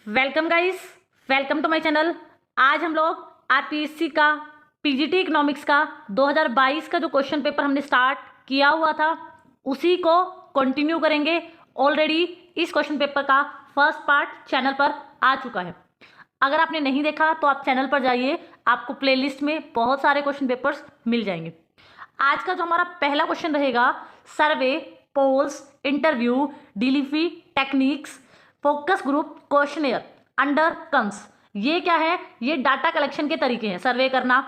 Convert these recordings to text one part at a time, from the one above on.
Welcome guys, welcome to my channel. आज हम लोग आरपीएससी का पीजीटी इकोनॉमिक्स का 2022 का जो क्वेश्चन पेपर हमने स्टार्ट किया हुआ था उसी को कंटिन्यू करेंगे। ऑलरेडी इस क्वेश्चन पेपर का फर्स्ट पार्ट चैनल पर आ चुका है। अगर आपने नहीं देखा तो आप चैनल पर जाइए, आपको प्लेलिस्ट में बहुत सारे क्वेश्चन पेपर्स मिल जाएंगे। आज का जो हमारा पहला क्वेश्चन रहेगा, survey, polls, interview, delivery techniques, focus group, questionnaire under cons. ये क्या है? ये डाटा कलेक्शन के तरीके हैं। सर्वे करना,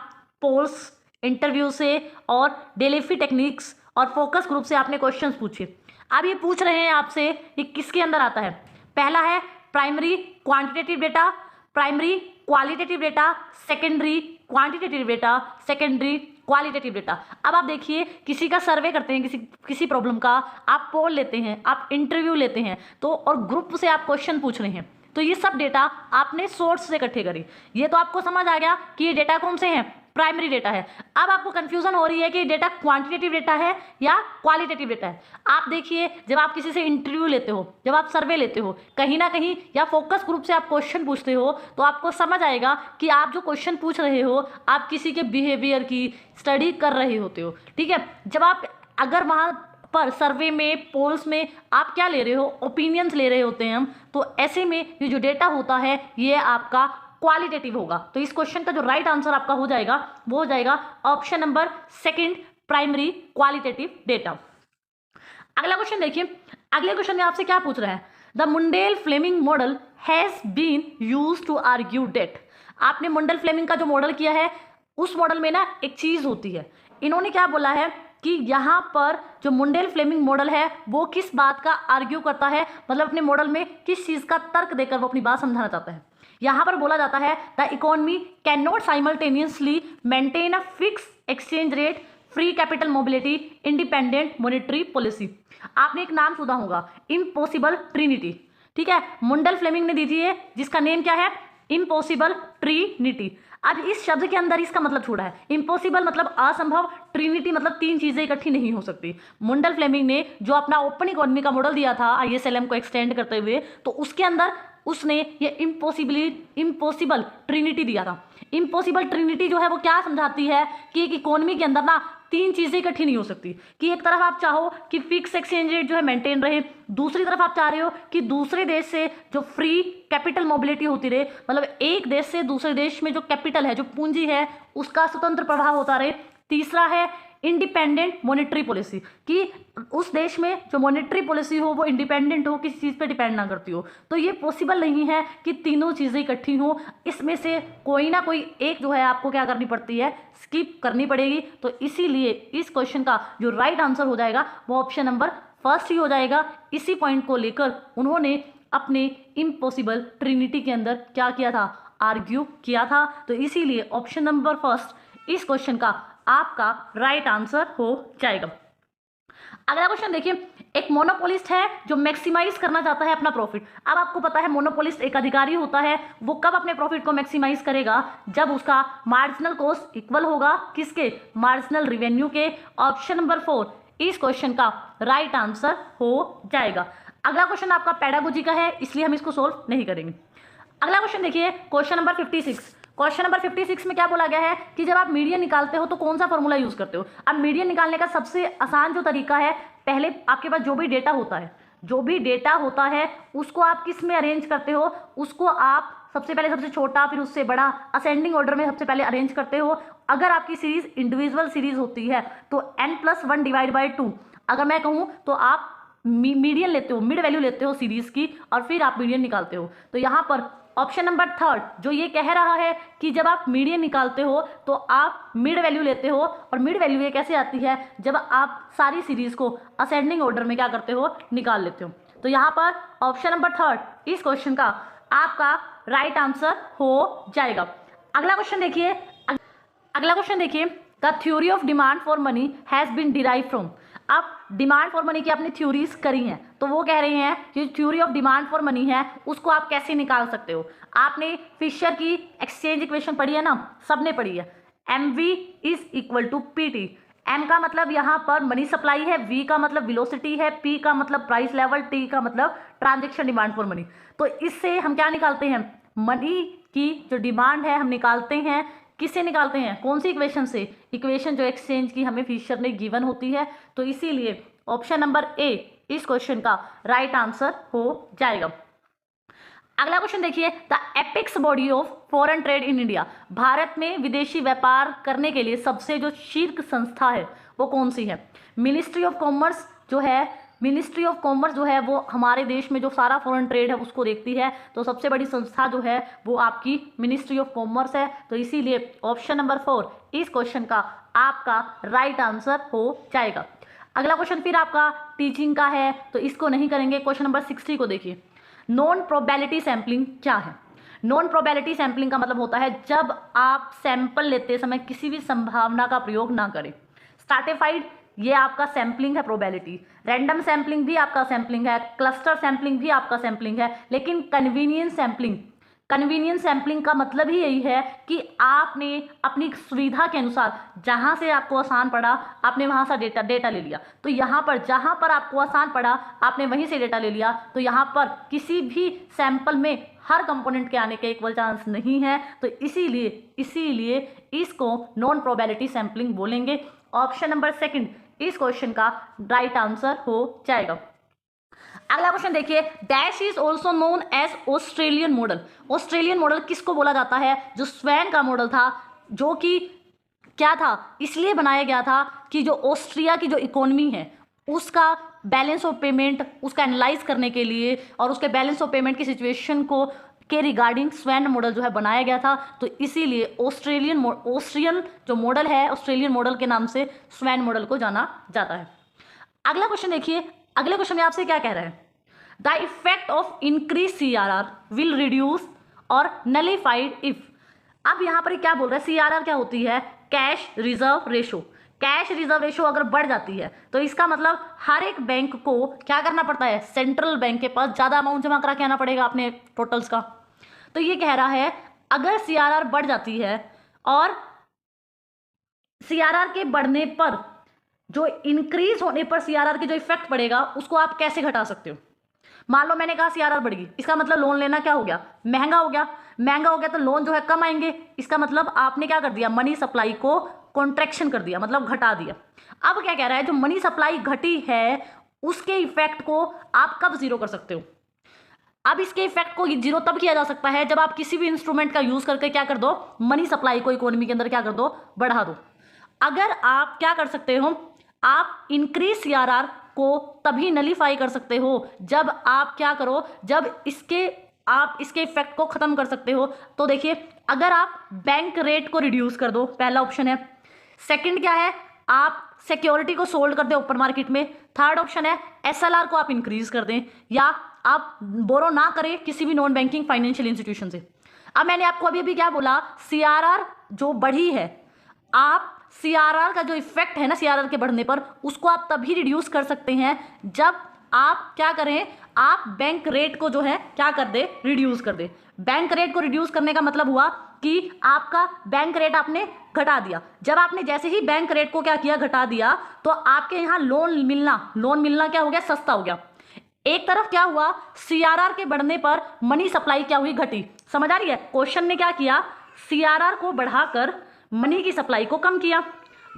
पोल्स, इंटरव्यू से और डिलीवरी टेक्निक्स और फोकस ग्रुप से आपने क्वेश्चंस पूछे। अब ये पूछ रहे हैं आपसे, ये किसके अंदर आता है? पहला है primary quantitative data, primary qualitative data, secondary quantitative data, secondary qualitative data. अब आप देखिए, किसी का सर्वे करते हैं, किसी प्रॉब्लम का, आप पोल लेते हैं, आप इंटरव्यू लेते हैं, तो और ग्रुप से आप क्वेश्चन पूछ रहे हैं, तो ये सब डेटा आपने सोर्स से इकट्ठे करी। ये तो आपको समझ आ गया कि ये डेटा कौन से हैं? प्राइमरी डेटा है। अब आपको कंफ्यूजन हो रही है कि डेटा क्वांटिटेटिव डेटा है या क्वालिटेटिव डेटा है। आप देखिए, जब आप किसी से इंटरव्यू लेते हो, जब आप सर्वे लेते हो, कहीं ना कहीं या फोकस ग्रुप से आप क्वेश्चन पूछते हो, तो आपको समझ आएगा कि आप जो क्वेश्चन पूछ रहे हो, आप किसी के बिहेवियर की स्टडी कर रहे होते हो। ठीक है, जब आप अगर वहाँ पर सर्वे में, पोल्स में आप क्या ले रहे हो? ओपिनियंस ले रहे होते हैं हम, तो ऐसे में ये जो डेटा होता है ये आपका क्वालिटेटिव होगा। तो इस क्वेश्चन का जो राइट आंसर आपका हो जाएगा वो हो जाएगा option number second, primary qualitative data. अगला क्वेश्चन देखिए, अगले क्वेश्चन में आपसे क्या पूछ रहा है? The Mundell Fleming model has been used to argue that. आपने मुंडेल फ्लेमिंग का जो मॉडल किया है, उस मॉडल में ना एक चीज होती है। इन्होंने क्या बोला है कि यहाँ पर जो मुंडेल फ्लेमिंग मॉडल है वो किस बात का आर्ग्यू करता है, मतलब अपने मॉडल में किस चीज का तर्क देकर वो अपनी बात समझाना चाहता है। यहाँ पर बोला जाता है the economy can not simultaneously maintain a fix exchange rate, free capital mobility, independent monetary policy. आपने एक नाम सुना होगा, इम्पॉसिबल ट्रिनिटी। ठीक है, मुंडेल फ्लेमिंग ने दी थी ये, जिसका नेम क्या है? Impossible Trinity. अब इस शब्द के अंदर इसका मतलब छोड़ा है। इम्पॉसिबल मतलब असंभव, ट्रिनिटी मतलब तीन चीजें इकट्ठी नहीं हो सकती। मुंडेल फ्लेमिंग ने जो अपना ओपन इकोनॉमी का मॉडल दिया था ISLM को एक्सटेंड करते हुए, तो उसके अंदर उसने ये इम्पॉसिबल ट्रिनिटी दिया था। इम्पॉसिबल ट्रिनिटी जो है वो क्या समझाती है कि एक इकोनॉमी के अंदर ना तीन चीजें इकट्ठी नहीं हो सकती। कि एक तरफ आप चाहो कि फिक्स एक्सचेंज रेट जो है मेंटेन रहे, दूसरी तरफ आप चाह रहे हो कि दूसरे देश से जो फ्री कैपिटल मोबिलिटी होती रहे, मतलब एक देश से दूसरे देश में जो कैपिटल है, जो पूंजी है, उसका स्वतंत्र प्रवाह होता रहे। तीसरा है इंडिपेंडेंट मॉनेटरी पॉलिसी, कि उस देश में जो मॉनेटरी पॉलिसी हो वो इंडिपेंडेंट हो, किसी चीज़ पे डिपेंड ना करती हो। तो ये पॉसिबल नहीं है कि तीनों चीज़ें इकट्ठी हो, इसमें से कोई ना कोई एक जो है आपको क्या करनी पड़ती है? स्किप करनी पड़ेगी। तो इसीलिए इस क्वेश्चन का जो राइट आंसर हो जाएगा वो ऑप्शन नंबर फर्स्ट ही हो जाएगा। इसी पॉइंट को लेकर उन्होंने अपने इम्पॉसिबल ट्रिनिटी के अंदर क्या किया था? आर्ग्यू किया था। तो इसीलिए ऑप्शन नंबर फर्स्ट इस क्वेश्चन का आपका राइट आंसर हो जाएगा। अगला क्वेश्चन देखिए, एक मोनोपोलिस्ट है जो मैक्सिमाइज करना चाहता है अपना प्रॉफिट। अब आपको पता है मोनोपोलिस्ट एक अधिकारी होता है, वो कब अपने प्रॉफिट को मैक्सिमाइज करेगा? जब उसका मार्जिनल कॉस्ट इक्वल होगा किसके? मार्जिनल रेवेन्यू के। ऑप्शन नंबर 4 इस क्वेश्चन का राइट आंसर हो जाएगा। अगला क्वेश्चन आपका पेडागोजी का है, इसलिए हम इसको सोल्व नहीं करेंगे। अगला क्वेश्चन देखिए, क्वेश्चन नंबर 56। क्वेश्चन नंबर 56 में क्या बोला गया है कि जब आप मीडियन निकालते हो तो कौन सा फॉर्मूला यूज करते हो? अब मीडियन निकालने का सबसे आसान जो तरीका है, पहले आपके पास जो भी डेटा होता है उसको आप किस में अरेंज करते हो? उसको आप सबसे पहले सबसे छोटा, फिर उससे बड़ा, असेंडिंग ऑर्डर में सबसे पहले अरेंज करते हो। अगर आपकी सीरीज इंडिविजुअल सीरीज होती है तो n+1 डिवाइड बाई 2 अगर मैं कहूँ तो आप मीडियन लेते हो, मिड वैल्यू लेते हो सीरीज की, और फिर आप मीडियन निकालते हो। तो यहाँ पर ऑप्शन नंबर 3 जो ये कह रहा है कि जब आप मीडियन निकालते हो तो आप मिड वैल्यू लेते हो, और मिड वैल्यू ये कैसे आती है? जब आप सारी सीरीज को असेंडिंग ऑर्डर में क्या करते हो? निकाल लेते हो। तो यहाँ पर ऑप्शन नंबर 3 इस क्वेश्चन का आपका राइट आंसर हो जाएगा। अगला क्वेश्चन देखिए, the theory of demand for money has been derive from. अब डिमांड फॉर मनी की आपने थ्योरीज करी हैं, तो वो कह रहे हैं कि theory of demand for money है उसको आप कैसे निकाल सकते हो? आपने फिशर की एक्सचेंज इक्वेशन पढ़ी है ना, सबने पढ़ी है। MV = PT। एम का मतलब यहाँ पर मनी सप्लाई है, वी का मतलब वेलोसिटी है, पी का मतलब प्राइस लेवल, टी का मतलब ट्रांजेक्शन डिमांड फॉर मनी। तो इससे हम क्या निकालते हैं, मनी की जो डिमांड है हम निकालते हैं, किससे निकालते हैं, कौन सी इक्वेशन से, इक्वेशन जो एक्सचेंज की हमें फिशर ने गिवन होती है। तो इसीलिए ऑप्शन नंबर ए इस क्वेश्चन का राइट आंसर हो जाएगा। अगला क्वेश्चन देखिए, the apex body of foreign trade in India, Bharat में विदेशी व्यापार करने के लिए सबसे जो शीर्ष संस्था है वो कौन सी है। मिनिस्ट्री ऑफ कॉमर्स जो है, मिनिस्ट्री ऑफ कॉमर्स जो है वो हमारे देश में जो सारा फॉरेन ट्रेड है उसको देखती है, तो सबसे बड़ी संस्था जो है वो आपकी मिनिस्ट्री ऑफ कॉमर्स है। तो इसीलिए ऑप्शन नंबर 4 इस क्वेश्चन का आपका राइट आंसर हो जाएगा। अगला क्वेश्चन फिर आपका टीचिंग का है, तो इसको नहीं करेंगे। क्वेश्चन नंबर 60 को देखिए, नॉन प्रोबेबिलिटी सैंपलिंग क्या है। नॉन प्रोबेबिलिटी सैंपलिंग का मतलब होता है जब आप सैंपल लेते समय किसी भी संभावना का प्रयोग ना करें। स्ट्रैटिफाइड ये आपका सैंपलिंग है प्रोबेबिलिटी, रैंडम सैंपलिंग भी आपका सैंपलिंग है, क्लस्टर सैंपलिंग भी आपका सैंपलिंग है, लेकिन कन्वीनियंस सैंपलिंग, कन्वीनियंस सैंपलिंग का मतलब ही यही है कि आपने अपनी सुविधा के अनुसार जहां से आपको आसान पड़ा आपने वहां से डेटा ले लिया। तो यहाँ पर जहां पर आपको आसान पड़ा आपने वहीं से डेटा ले लिया। तो यहाँ पर किसी भी सैंपल में हर कंपोनेंट के आने का इक्वल चांस नहीं है। तो इसीलिए इसको नॉन प्रोबेबिलिटी सैंपलिंग बोलेंगे। ऑप्शन नंबर 2 इस क्वेश्चन का राइट आंसर हो जाएगा। अगला क्वेश्चन देखिए, dash is also known as Australian model. Australian model किसको बोला जाता है, जो स्वैन का मॉडल था, जो कि क्या था, इसलिए बनाया गया था कि जो ऑस्ट्रिया की जो इकोनॉमी है उसका बैलेंस ऑफ पेमेंट, उसका एनालाइज करने के लिए और उसके बैलेंस ऑफ पेमेंट की सिचुएशन को के रिगार्डिंग स्वैन मॉडल जो है बनाया गया था। तो इसीलिए ऑस्ट्रियन जो मॉडल है, ऑस्ट्रेलियन मॉडल के नाम से स्वैन मॉडल को जाना जाता है। अगला क्वेश्चन देखिए, अगले क्वेश्चन में आपसे क्या कह रहा है, the effect of increase CRR will reduce और नलिफाइड इफ। अब यहां पर क्या बोल रहा है, CRR क्या होती है, cash reserve ratio. Cash reserve ratio अगर बढ़ जाती है तो इसका मतलब हर एक बैंक को क्या करना पड़ता है, सेंट्रल बैंक के पास ज्यादा अमाउंट जमा करा के आना पड़ेगा अपने टोटल्स का। तो ये कह रहा है अगर CRR बढ़ जाती है और CRR के बढ़ने पर जो इंक्रीज होने पर CRR के जो इफेक्ट पड़ेगा उसको आप कैसे घटा सकते हो। मान लो मैंने कहा CRR बढ़ गई, इसका मतलब लोन लेना क्या हो गया, महंगा हो गया। महंगा हो गया तो लोन जो है कम आएंगे, इसका मतलब आपने क्या कर दिया, मनी सप्लाई को कॉन्ट्रैक्शन कर दिया, मतलब घटा दिया। अब क्या कह रहा है, जो मनी सप्लाई घटी है उसके इफेक्ट को आप कब जीरो कर सकते हो। अब इसके इफेक्ट को जीरो तब किया जा सकता है जब आप किसी भी इंस्ट्रूमेंट का यूज करके क्या कर दो, मनी सप्लाई को इकोनॉमी के अंदर क्या कर दो, बढ़ा दो। अगर आप क्या कर सकते हो, आप इंक्रीज CRR को तभी नलीफाई कर सकते हो जब आप क्या करो, जब आप इसके इफेक्ट को खत्म कर सकते हो। तो देखिए, अगर आप बैंक रेट को रिड्यूस कर दो, पहला ऑप्शन है। सेकंड क्या है, आप सिक्योरिटी को सोल्ड कर दे ओपन मार्केट में। थर्ड ऑप्शन है SLR को आप इंक्रीज कर दें या आप बोरो ना करें किसी भी नॉन बैंकिंग फाइनेंशियल इंस्टीट्यूशन से। अब मैंने आपको अभी क्या बोला, CRR जो बढ़ी है, आप CRR का जो इफेक्ट है ना, CRR के बढ़ने पर, उसको आप तभी रिड्यूस कर सकते हैं जब आप क्या करें, आप बैंक रेट को जो है क्या कर दे, रिड्यूस कर दे। बैंक रेट को रिड्यूस करने का मतलब हुआ कि आपका बैंक रेट आपने घटा दिया। जब आपने जैसे ही बैंक रेट को क्या किया, घटा दिया, तो आपके यहाँ लोन मिलना क्या हो गया, सस्ता हो गया। एक तरफ क्या हुआ, CRR के बढ़ने पर मनी सप्लाई क्या हुई, घटी। समझ आ रही है, क्वेश्चन ने क्या किया, CRR को बढ़ाकर मनी की सप्लाई को कम किया।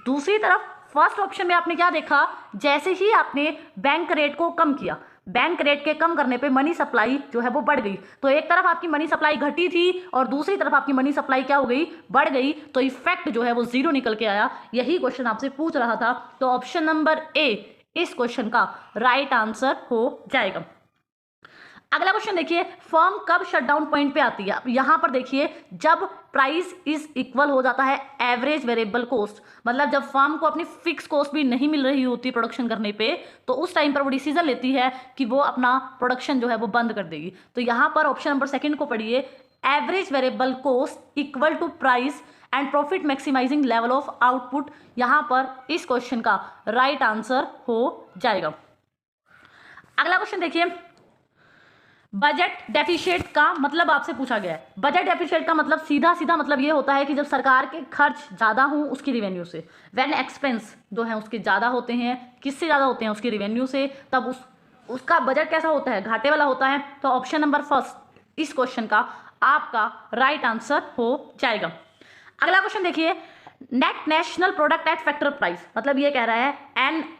दूसरी तरफ फर्स्ट ऑप्शन में आपने क्या देखा, जैसे ही आपने बैंक रेट को कम किया, बैंक रेट के कम करने पे मनी सप्लाई जो है वो बढ़ गई। तो एक तरफ आपकी मनी सप्लाई घटी थी और दूसरी तरफ आपकी मनी सप्लाई क्या हो गई, बढ़ गई। तो इफेक्ट जो है वो जीरो निकल के आया। यही क्वेश्चन आपसे पूछ रहा था। तो ऑप्शन नंबर ए इस क्वेश्चन का राइट आंसर हो जाएगा। अगला क्वेश्चन देखिए, फर्म कब शटडाउन पॉइंट पे आती है। यहां पर देखिए, जब प्राइस इज इक्वल हो जाता है एवरेज वेरिएबल कॉस्ट, मतलब जब फर्म को अपनी फिक्स कॉस्ट भी नहीं मिल रही होती प्रोडक्शन करने पे, तो उस टाइम पर वो डिसीजन लेती है कि वो अपना प्रोडक्शन जो है वो बंद कर देगी। तो यहां पर ऑप्शन नंबर 2 को पढ़िए, average variable cost equal to price and profit maximizing level of output. यहां पर इस क्वेश्चन का राइट आंसर हो जाएगा। अगला क्वेश्चन देखिए, बजट डेफिशिएट का मतलब आपसे पूछा गया है। बजट डेफिशिएट का मतलब सीधा सीधा मतलब ये होता है कि जब सरकार के खर्च ज़्यादा हों उसकी रिवेन्यू से, व्हेन एक्सपेंस जो है उसके ज़्यादा होते हैं, किससे ज़्यादा होते हैं, उसकी रिवेन्यू से, तब उसका बजट कैसा होता है, घाटे वाला होता है। तो ऑप्शन नंबर फर्स्ट इस क्वेश्चन का आपका राइट आंसर हो जाएगा। अगला क्वेश्चन देखिए, net national product at factor price, मतलब ये कह रहा है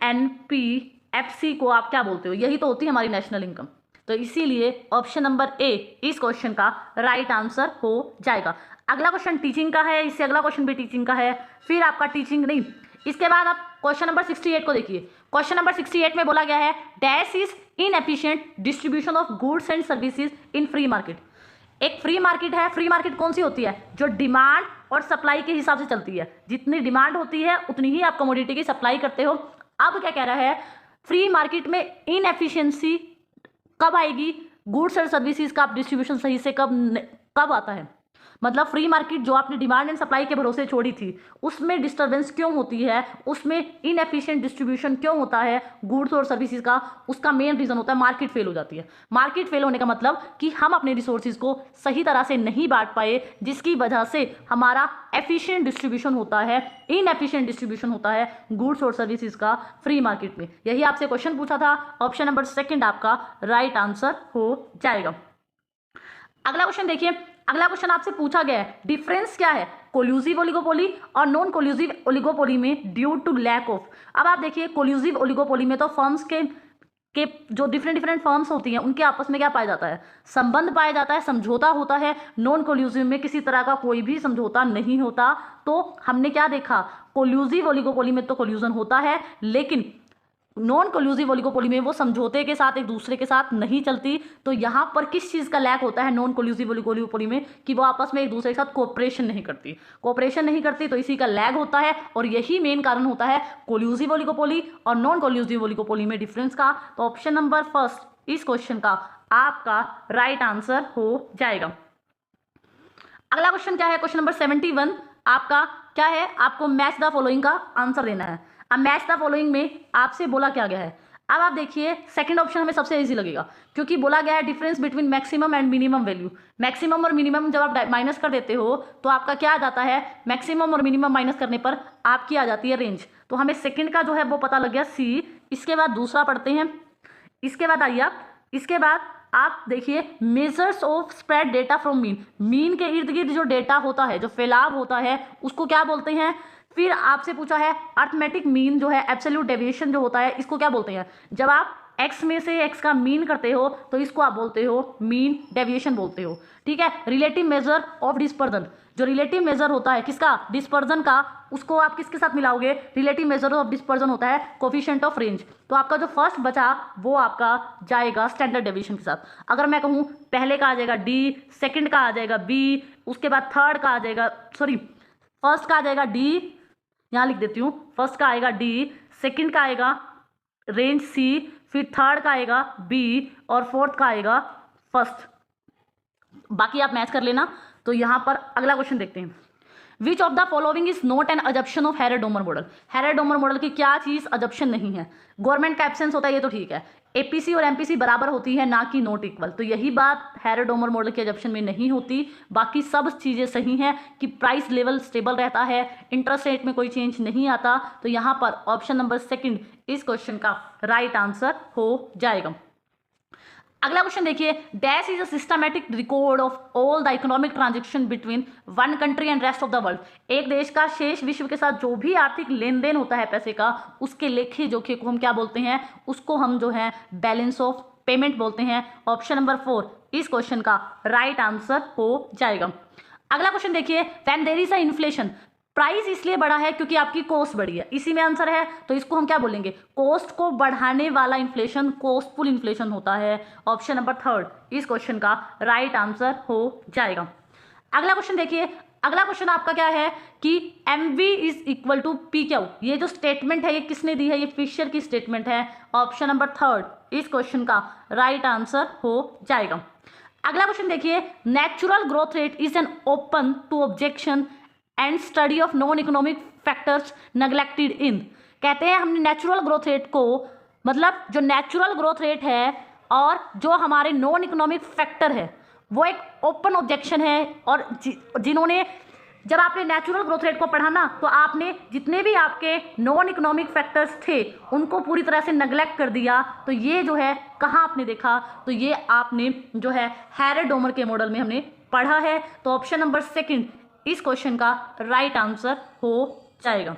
NNPFC को आप क्या बोलते हो, यही तो होती है हमारी नेशनल इनकम। तो इसीलिए ऑप्शन नंबर ए इस क्वेश्चन का राइट आंसर हो जाएगा। अगला क्वेश्चन टीचिंग का है, इससे अगला क्वेश्चन भी टीचिंग का है, फिर आपका टीचिंग नहीं, इसके बाद आप क्वेश्चन नंबर 68 को देखिए। क्वेश्चन नंबर 68 में बोला गया है dash is inefficient distribution of goods and services in free market. एक फ्री मार्केट है, फ्री मार्केट कौन सी होती है, जो डिमांड और सप्लाई के हिसाब से चलती है, जितनी डिमांड होती है उतनी ही आप कमोडिटी की सप्लाई करते हो। अब क्या कह रहा है, फ्री मार्केट में इनएफिशिएंसी कब आएगी, गुड्स और सर्विसेज का डिस्ट्रीब्यूशन सही से कब आता है, मतलब फ्री मार्केट जो आपने डिमांड एंड सप्लाई के भरोसे छोड़ी थी उसमें डिस्टर्बेंस क्यों होती है, उसमें इनएफिशिएंट डिस्ट्रीब्यूशन क्यों होता है गुड्स और सर्विसेज का, उसका मेन रीजन होता है मार्केट फेल हो जाती है। मार्केट फेल होने का मतलब कि हम अपने रिसोर्सेज को सही तरह से नहीं बांट पाए, जिसकी वजह से हमारा एफिशिएंट डिस्ट्रीब्यूशन होता है, इनएफिशिएंट डिस्ट्रीब्यूशन होता है गुड्स और सर्विसेज का फ्री मार्केट में। यही आपसे क्वेश्चन पूछा था, ऑप्शन नंबर सेकंड आपका राइट आंसर हो जाएगा। अगला क्वेश्चन देखिए, अगला क्वेश्चन आपसे पूछा गया है डिफरेंस क्या है कोल्यूसिव ओलिगोपोली और नॉन कोल्यूसिव ओलिगोपोली में ड्यू टू लैक ऑफ। अब आप देखिए कोल्यूसिव ओलिगोपोली में तो फर्म्स के जो डिफरेंट फर्म्स होती हैं उनके आपस में क्या पाया जाता है, संबंध पाया जाता है, समझौता होता है। नॉन कोल्यूसिव में किसी तरह का कोई भी समझौता नहीं होता। तो हमने क्या देखा, कोल्यूसिव ओलिगोपोली में तो कोल्यूजन होता है, लेकिन नॉन कोल्यूसिव ओलिगोपोली में वो समझौते के साथ एक दूसरे के साथ नहीं चलती। तो यहाँ पर किस चीज़ का लैक होता है नॉन कोल्यूसिव ओलिगोपोली में, कि वो आपस में एक दूसरे के साथ कोऑपरेशन नहीं करती, कोऑपरेशन नहीं करती, तो इसी का लैग होता है। और यही मेन कारण होता है कोल्यूसिव ओलिगोपोली और नॉन कोल्यूसिव ओलिगोपोली में डिफरेंस का। तो ऑप्शन नंबर फर्स्ट इस क्वेश्चन का आपका राइट आंसर हो जाएगा। अगला क्वेश्चन क्या है, क्वेश्चन नंबर 71 आपका क्या है, आपको मैच द फॉलोइंग का आंसर देना है। अब मैच द फॉलोइंग में आपसे बोला क्या गया है, अब आप देखिए सेकंड ऑप्शन हमें सबसे इजी लगेगा, क्योंकि बोला गया है difference between maximum and minimum value. Maximum और मिनिमम जब आप माइनस कर देते हो तो आपका क्या आ जाता है, मैक्सिमम और मिनिमम माइनस करने पर आपकी आ जाती है रेंज। तो हमें सेकंड का जो है वो पता लग गया सी। इसके बाद दूसरा पढ़ते हैं, इसके बाद आइए इसके बाद आप देखिए measures of spread data from mean. Mean के इर्द गिर्द जो डेटा होता है, जो फैलाव होता है, उसको क्या बोलते हैं। फिर आपसे पूछा है अर्थमेटिक मीन जो है, एब्सोल्यूट डेविएशन जो होता है, इसको क्या बोलते हैं। जब आप x में से x का मीन करते हो तो इसको आप बोलते हो मीन डेविएशन बोलते हो, ठीक है। रिलेटिव मेजर ऑफ डिस्पर्जन, जो रिलेटिव मेजर होता है किसका, डिस्पर्जन का, उसको आप किसके साथ मिलाओगे, रिलेटिव मेजर ऑफ डिस्पर्जन होता है कोफिशिएंट ऑफ रेंज। तो आपका जो फर्स्ट बचा वो आपका जाएगा स्टैंडर्ड डेविएशन के साथ। अगर मैं कहूँ पहले का आ जाएगा D, सेकंड का आ जाएगा B, उसके बाद थर्ड का आ जाएगा, सॉरी फर्स्ट का आ जाएगा D, यहाँ लिख देती हूँ, फर्स्ट का आएगा D, सेकंड का आएगा रेंज C, फिर थर्ड का आएगा B और फोर्थ का आएगा फर्स्ट। बाकी आप मैच कर लेना। तो यहाँ पर अगला क्वेश्चन देखते हैं, which of the following is not an assumption of Harrod Domar model. Harrod Domar model की क्या चीज अजप्शन नहीं है, गवर्नमेंट का एब्सेंस होता है ये तो ठीक है, एपीसी और एमपीसी बराबर होती है ना कि नॉट इक्वल, तो यही बात हेरेडोमर मॉडल के अजप्शन में नहीं होती। बाकी सब चीज़ें सही हैं कि प्राइस लेवल स्टेबल रहता है, इंटरेस्ट रेट में कोई चेंज नहीं आता। तो यहाँ पर ऑप्शन नंबर सेकंड इस क्वेश्चन का राइट आंसर हो जाएगा। अगला क्वेश्चन देखिए, dash is a systematic record of all the economic transaction between one country and rest of the world. एक देश का शेष विश्व के साथ जो भी आर्थिक लेन देन होता है पैसे का, उसके लेखे जोखे को हम क्या बोलते हैं, उसको हम जो है बैलेंस ऑफ पेमेंट बोलते हैं। ऑप्शन नंबर 4 इस क्वेश्चन का राइट आंसर हो जाएगा। अगला क्वेश्चन देखिए, when there is a inflation, price इसलिए बढ़ा है क्योंकि आपकी कॉस्ट बढ़ी है, इसी में आंसर है। तो इसको हम क्या बोलेंगे, कॉस्ट को बढ़ाने वाला इन्फ्लेशन कॉस्टफुल इन्फ्लेशन होता है। ऑप्शन नंबर 3 इस क्वेश्चन का राइट आंसर हो जाएगा। अगला क्वेश्चन देखिए, अगला क्वेश्चन आपका क्या है कि MV is equal to PQ। ये जो स्टेटमेंट है ये किसने दी है, ये फिशर की स्टेटमेंट है। ऑप्शन नंबर 3 इस क्वेश्चन का राइट आंसर हो जाएगा। अगला क्वेश्चन देखिए, natural growth rate is an open to objection and study of non economic factors neglected in. कहते हैं हमने नेचुरल ग्रोथ रेट को, मतलब जो नेचुरल ग्रोथ रेट है और जो हमारे नॉन इकोनॉमिक फैक्टर है वो एक ओपन ऑब्जेक्शन है। और जिन्होंने, जब आपने नेचुरल ग्रोथ रेट को पढ़ा ना, तो आपने जितने भी आपके नॉन इकोनॉमिक फैक्टर्स थे उनको पूरी तरह से नेग्लेक्ट कर दिया। तो ये जो है कहाँ आपने देखा, तो ये आपने जो है हैरेड-डोमर के मॉडल में हमने पढ़ा है। तो ऑप्शन नंबर सेकंड इस क्वेश्चन का राइट आंसर हो जाएगा।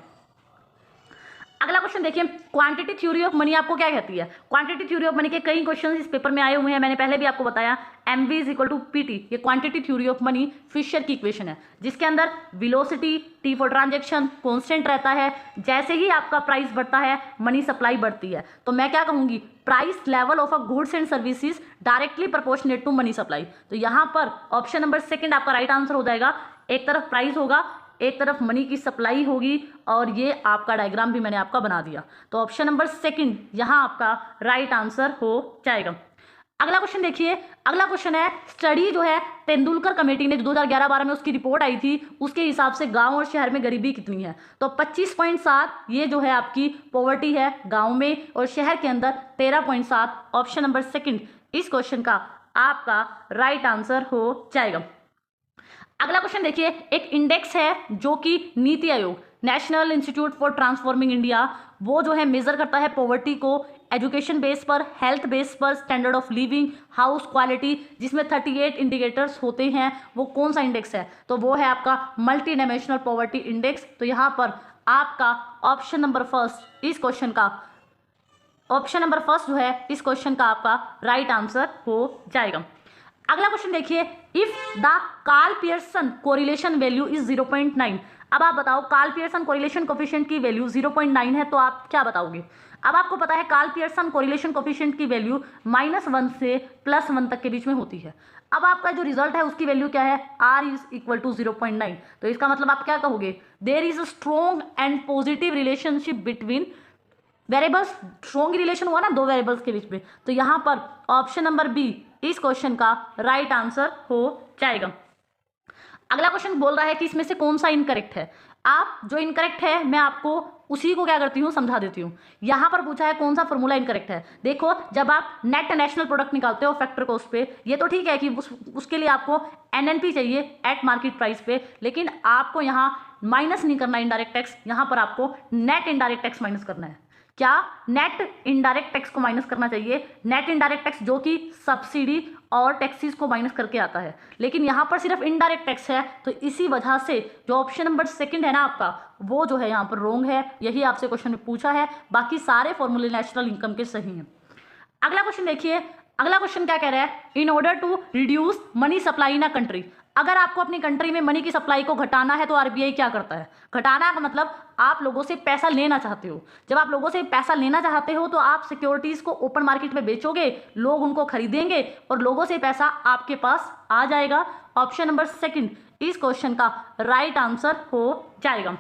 अगला क्वेश्चन देखिए, क्वांटिटी थ्योरी ऑफ मनी आपको क्या कहती है। क्वांटिटी थ्योरी ऑफ मनी के कई क्वेश्चन इस पेपर में आए हुए हैं, मैंने पहले भी आपको बताया mv is equal to pt। ये quantity theory of money Fisher की इक्वेशन है, जिसके अंदर velocity T for transaction constant रहता है। जैसे ही आपका प्राइस बढ़ता है मनी सप्लाई बढ़ती है। तो मैं क्या कहूँगी, price level of a goods and services directly proportionate to money supply. तो यहाँ पर ऑप्शन नंबर सेकंड आपका राइट आंसर हो जाएगा। एक तरफ प्राइस होगा, एक तरफ मनी की सप्लाई होगी, और ये आपका डायग्राम भी मैंने आपका बना दिया। तो ऑप्शन नंबर सेकंड यहाँ आपका राइट आंसर हो जाएगा। अगला क्वेश्चन देखिए, अगला क्वेश्चन है, स्टडी जो है तेंदुलकर कमेटी ने 2011-12 में उसकी रिपोर्ट आई थी, उसके हिसाब से गांव और शहर में गरीबी कितनी है। तो 25.7 ये जो है आपकी पॉवर्टी है गांव में, और शहर के अंदर 13.7। ऑप्शन नंबर सेकंड इस क्वेश्चन का आपका राइट आंसर हो जाएगा। अगला क्वेश्चन देखिए, एक इंडेक्स है जो कि NITI Aayog, national institute for transforming India, वो जो है मेजर करता है पॉवर्टी को एजुकेशन बेस पर, हेल्थ बेस पर, standard of living, house quality, जिसमें 38 इंडिकेटर्स होते हैं। वो कौन सा इंडेक्स है, तो वो है आपका मल्टी डायमेंशनल पॉवर्टी इंडेक्स। तो यहाँ पर आपका ऑप्शन नंबर फर्स्ट इस क्वेश्चन का, ऑप्शन नंबर फर्स्ट जो है इस क्वेश्चन का आपका राइट आंसर हो जाएगा। अगला क्वेश्चन देखिए, if the Karl Pearson correlation value is 0.9। अब आप बताओ, कार्ल पियर्सन कोरिलेशन कोफिशिएंट की वैल्यू 0.9 है, तो आप क्या बताओगे। अब आपको पता है कार्ल पियर्सन कोरिलेशन कोफिशिएंट की वैल्यू -1 से +1 तक के बीच में होती है। अब आपका जो रिजल्ट है उसकी वैल्यू क्या है, r इज इक्वल टू 0.9। तो इसका मतलब आप क्या कहोगे, there is a strong and positive relationship between variables. Strong relation हुआ ना दो वेरिएबल्स के बीच में। तो यहाँ पर ऑप्शन नंबर बी इस क्वेश्चन का राइट आंसर हो जाएगा। अगला क्वेश्चन बोल रहा है कि इसमें से कौन सा इनकरेक्ट है। आप जो इनकरेक्ट है मैं आपको उसी को क्या करती हूँ, समझा देती हूँ। यहाँ पर पूछा है कौन सा फॉर्मूला इनकरेक्ट है। देखो, जब आप नेट नेशनल प्रोडक्ट निकालते हो फैक्टर कॉस्ट पे, ये तो ठीक है कि उसके लिए आपको एनएनपी चाहिए एट मार्केट प्राइस पे, लेकिन आपको यहाँ माइनस नहीं करना इनडायरेक्ट टैक्स, यहाँ पर आपको नेट इनडायरेक्ट टैक्स माइनस करना है। क्या, नेट इनडायरेक्ट टैक्स को माइनस करना चाहिए। नेट इनडायरेक्ट टैक्स जो कि सब्सिडी और टैक्सेस को माइनस करके आता है, लेकिन यहाँ पर सिर्फ इनडायरेक्ट टैक्स है। तो इसी वजह से जो ऑप्शन नंबर सेकंड है ना आपका, वो जो है यहाँ पर रॉन्ग है। यही आपसे क्वेश्चन में पूछा है, बाकी सारे फॉर्मूले नेशनल इनकम के सही हैं। अगला क्वेश्चन देखिए, अगला क्वेश्चन क्या कह रहा है, in order to reduce money supply in a country. अगर आपको अपनी कंट्री में मनी की सप्लाई को घटाना है तो आरबीआई क्या करता है। घटाना का मतलब आप लोगों से पैसा लेना चाहते हो। जब आप लोगों से पैसा लेना चाहते हो तो आप सिक्योरिटीज को ओपन मार्केट में बेचोगे, लोग उनको खरीदेंगे और लोगों से पैसा आपके पास आ जाएगा। ऑप्शन नंबर सेकंड इस क्वेश्चन का राइट आंसर हो जाएगा।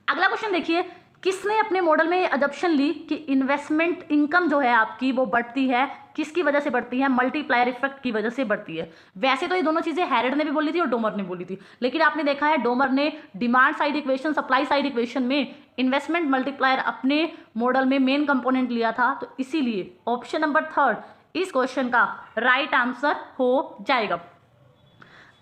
अगला क्वेश्चन देखिए, किसने अपने मॉडल में अजम्पशन ली कि इन्वेस्टमेंट इनकम जो है आपकी वो बढ़ती है, किसकी वजह से बढ़ती है, मल्टीप्लायर इफेक्ट की वजह से बढ़ती है। वैसे तो ये दोनों चीजें हैरेड ने भी बोली थी और डोमर ने बोली थी, लेकिन आपने देखा है डोमर ने demand side equation, supply side equation में इन्वेस्टमेंट मल्टीप्लायर अपने मॉडल में मेन कंपोनेंट लिया था। तो इसीलिए ऑप्शन नंबर थर्ड इस क्वेश्चन का राइट आंसर हो जाएगा।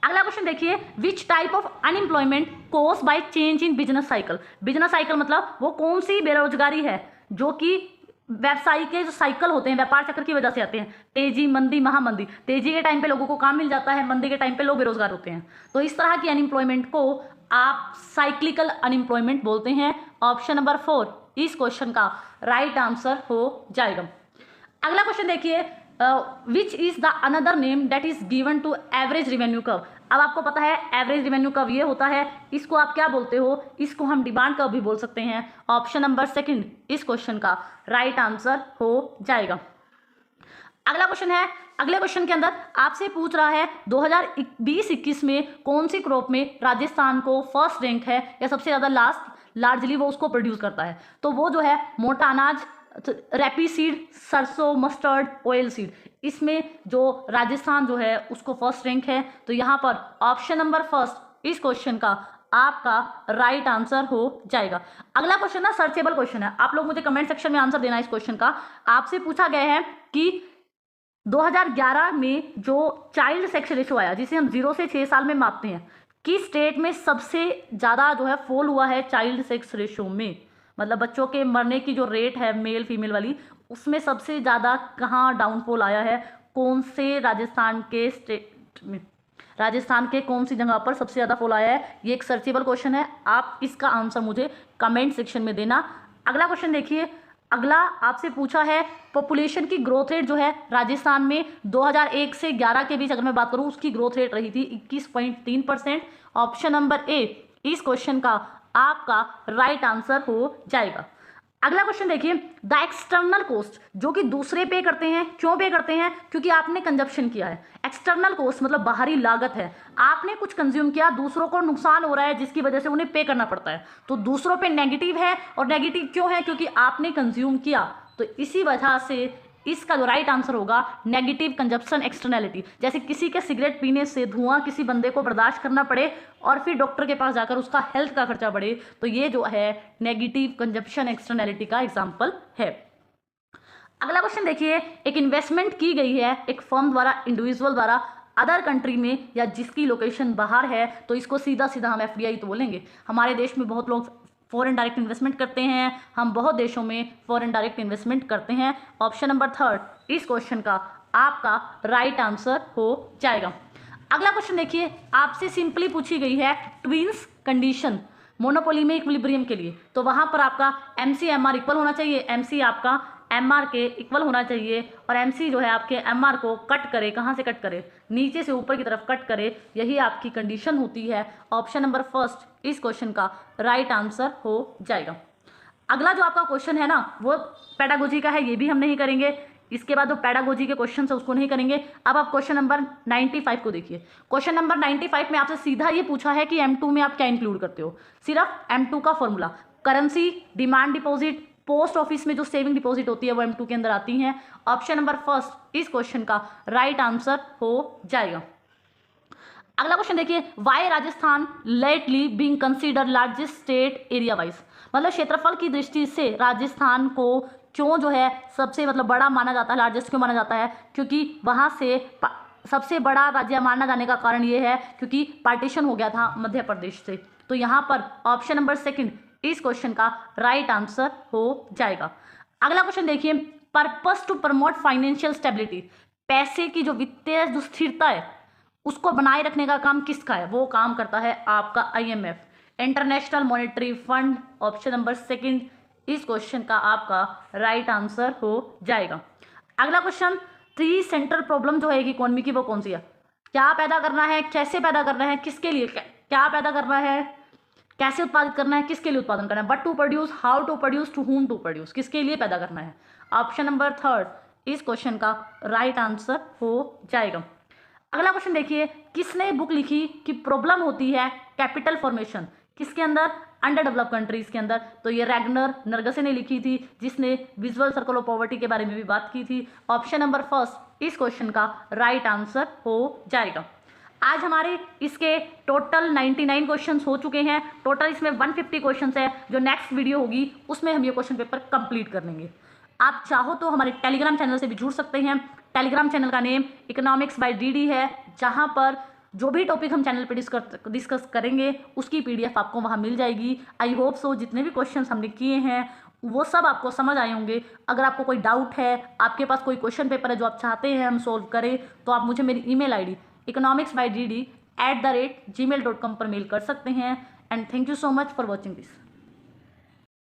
अगला क्वेश्चन देखिए, which type of unemployment cause by change in business cycle. Business cycle मतलब वो कौन सी बेरोजगारी है जो कि व्यवसाय के जो साइकिल होते हैं, व्यापार चक्र की वजह से आते हैं। तेजी, मंदी, महामंदी। तेजी के टाइम पे लोगों को काम मिल जाता है, मंदी के टाइम पे लोग बेरोजगार होते हैं। तो इस तरह की अनएम्प्लॉयमेंट को आप साइक्लिकल अनएम्प्लॉयमेंट बोलते हैं। ऑप्शन नंबर 4 इस क्वेश्चन का राइट आंसर हो जाएगा। अगला क्वेश्चन देखिए, which is the another name that is given to average revenue curve. अब आपको पता है एवरेज रिवेन्यू कर्व ये होता है, इसको आप क्या बोलते हो, इसको हम डिमांड कर्व भी बोल सकते हैं। ऑप्शन नंबर सेकंड इस क्वेश्चन का राइट आंसर हो जाएगा। अगला क्वेश्चन है, अगले क्वेश्चन के अंदर आपसे पूछ रहा है 2020-21 में कौन सी क्रॉप में राजस्थान को फर्स्ट रैंक है या सबसे ज़्यादा लार्जली वो उसको प्रोड्यूस करता है। तो वो जो है मोटा अनाज, रैपी सीड, सरसों, मस्टर्ड, ऑयल सीड, इसमें जो राजस्थान जो है उसको फर्स्ट रैंक है। तो यहाँ पर ऑप्शन नंबर फर्स्ट इस क्वेश्चन का आपका राइट आंसर हो जाएगा। अगला क्वेश्चन ना सर्चेबल क्वेश्चन है, आप लोग मुझे कमेंट सेक्शन में आंसर देना इस क्वेश्चन का। आपसे पूछा गया है कि 2011 में जो चाइल्ड सेक्स रेशो आया, जिसे हम 0 से 6 साल में मापते हैं, किस स्टेट में सबसे ज़्यादा जो है फॉल हुआ है चाइल्ड सेक्स रेशो में, मतलब बच्चों के मरने की जो रेट है मेल फीमेल वाली, उसमें सबसे ज़्यादा कहाँ डाउनफॉल आया है, कौन से राजस्थान के स्टेट में, राजस्थान के कौन सी जगह पर सबसे ज़्यादा फॉल आया है। ये एक सर्चेबल क्वेश्चन है, आप इसका आंसर मुझे कमेंट सेक्शन में देना। अगला क्वेश्चन देखिए, अगला आपसे पूछा है पॉपुलेशन की ग्रोथ रेट जो है राजस्थान में 2001 से 11 के बीच अगर मैं बात करूं, उसकी ग्रोथ रेट रही थी 21.3%। ऑप्शन नंबर ए इस क्वेश्चन का आपका राइट आंसर हो जाएगा। अगला क्वेश्चन देखिए, द एक्सटर्नल कॉस्ट, जो कि दूसरे पे करते हैं, क्यों पे करते हैं, क्योंकि आपने कंजप्शन किया है। एक्सटर्नल कॉस्ट मतलब बाहरी लागत है, आपने कुछ कंज्यूम किया, दूसरों को नुकसान हो रहा है जिसकी वजह से उन्हें पे करना पड़ता है, तो दूसरों पे नेगेटिव है। और नेगेटिव क्यों है, क्योंकि आपने कंज्यूम किया, तो इसी वजह से इसका जो राइट आंसर होगा नेगेटिव कंजप्शन एक्सटर्नैलिटी। जैसे किसी के सिगरेट पीने से धुआं किसी बंदे को बर्दाश्त करना पड़े और फिर डॉक्टर के पास जाकर उसका हेल्थ का खर्चा बढ़े, तो ये जो है नेगेटिव कंजप्शन एक्सटर्नैलिटी का एग्जाम्पल है। अगला क्वेश्चन देखिए, एक इन्वेस्टमेंट की गई है एक फर्म द्वारा, इंडिविजुअल द्वारा अदर कंट्री में या जिसकी लोकेशन बाहर है, तो इसको सीधा सीधा हम एफडीआई तो बोलेंगे। हमारे देश में बहुत लोग फॉरेन डायरेक्ट इन्वेस्टमेंट करते हैं, हम बहुत देशों में फॉरेन डायरेक्ट इन्वेस्टमेंट करते हैं। ऑप्शन नंबर 3 इस क्वेश्चन का आपका राइट आंसर हो जाएगा। अगला क्वेश्चन देखिए, आपसे सिंपली पूछी गई है ट्विंस कंडीशन मोनोपोली में इक्विलिब्रियम के लिए, तो वहां पर आपका एमसी एमआर इक्वल होना चाहिए, एमसी आपका एमआर के इक्वल होना चाहिए, और एमसी जो है आपके एमआर को कट करे, कहाँ से कट करे, नीचे से ऊपर की तरफ कट करे, यही आपकी कंडीशन होती है। ऑप्शन नंबर 1 इस क्वेश्चन का राइट आंसर हो जाएगा। अगला जो आपका क्वेश्चन है ना, वो पेडागोजी का है, ये भी हम नहीं करेंगे। इसके बाद जो पेडागोजी के क्वेश्चन है उसको नहीं करेंगे। अब आप क्वेश्चन नंबर 95 को देखिए। क्वेश्चन नंबर 95 में आपसे सीधा ये पूछा है कि M2 में आप क्या इंक्लूड करते हो। सिर्फ M2 का formula, currency, demand deposit, post office में जो सेविंग डिपॉजिट होती है वो M2 के अंदर आती हैं। ऑप्शन नंबर 1 इस क्वेश्चन का राइट आंसर हो जाएगा। अगला क्वेश्चन देखिए, why Rajasthan lately being consider largest state area wise, मतलब क्षेत्रफल की दृष्टि से राजस्थान को क्यों जो है सबसे मतलब बड़ा माना जाता है, लार्जेस्ट क्यों माना जाता है, क्योंकि वहां से सबसे बड़ा राज्य माना जाने का कारण ये है क्योंकि पार्टीशन हो गया था मध्य प्रदेश से। तो यहाँ पर ऑप्शन नंबर 2 इस क्वेश्चन का राइट आंसर हो जाएगा। अगला क्वेश्चन देखिए, purpose to promote financial stability, पैसे की जो वित्तीय जो स्थिरता है उसको बनाए रखने का काम किसका है, वो काम करता है आपका IMF, international monetary fund. Option number 2 इस क्वेश्चन का आपका राइट आंसर हो जाएगा। अगला क्वेश्चन, 3 सेंट्रल प्रॉब्लम जो है इकोनॉमी की वो कौन सी है, क्या पैदा करना है, कैसे पैदा करना है, किसके लिए, क्या पैदा करना है, कैसे उत्पादित करना है, किसके लिए उत्पादन करना है, but to produce, how to produce, to whom to produce, किसके लिए पैदा करना है। ऑप्शन नंबर 3 इस क्वेश्चन का राइट आंसर हो जाएगा। अगला क्वेश्चन देखिए, किसने बुक लिखी कि प्रॉब्लम होती है कैपिटल फॉर्मेशन, किसके अंदर, अंडर डेवलप कंट्रीज के अंदर, तो ये रैगनर नरगसे ने लिखी थी, जिसने विजुअल सर्कल ऑफ पॉवर्टी के बारे में भी बात की थी। ऑप्शन नंबर 1 इस क्वेश्चन का राइट आंसर हो जाएगा। आज हमारे इसके टोटल 99 क्वेश्चंस हो चुके हैं, टोटल इसमें 150 क्वेश्चंस है। जो नेक्स्ट वीडियो होगी उसमें हम ये क्वेश्चन पेपर कंप्लीट कर लेंगे। आप चाहो तो हमारे टेलीग्राम चैनल से भी जुड़ सकते हैं। टेलीग्राम चैनल का नेम इकोनॉमिक्स बाय DD है, जहां पर जो भी टॉपिक हम चैनल पे डिस्कस करेंगे उसकी PDF आपको वहां मिल जाएगी। आई होप सो जितने भी क्वेश्चंस हमने किए हैं वो सब आपको समझ आए होंगे। अगर आपको कोई डाउट है, आपके पास कोई क्वेश्चन पेपर है जो आप चाहते हैं हम सोल्व करें, तो आप मुझे मेरी email ID economicsbydd@gmail.com पर मेल कर सकते हैं। And thank you so much for watching this.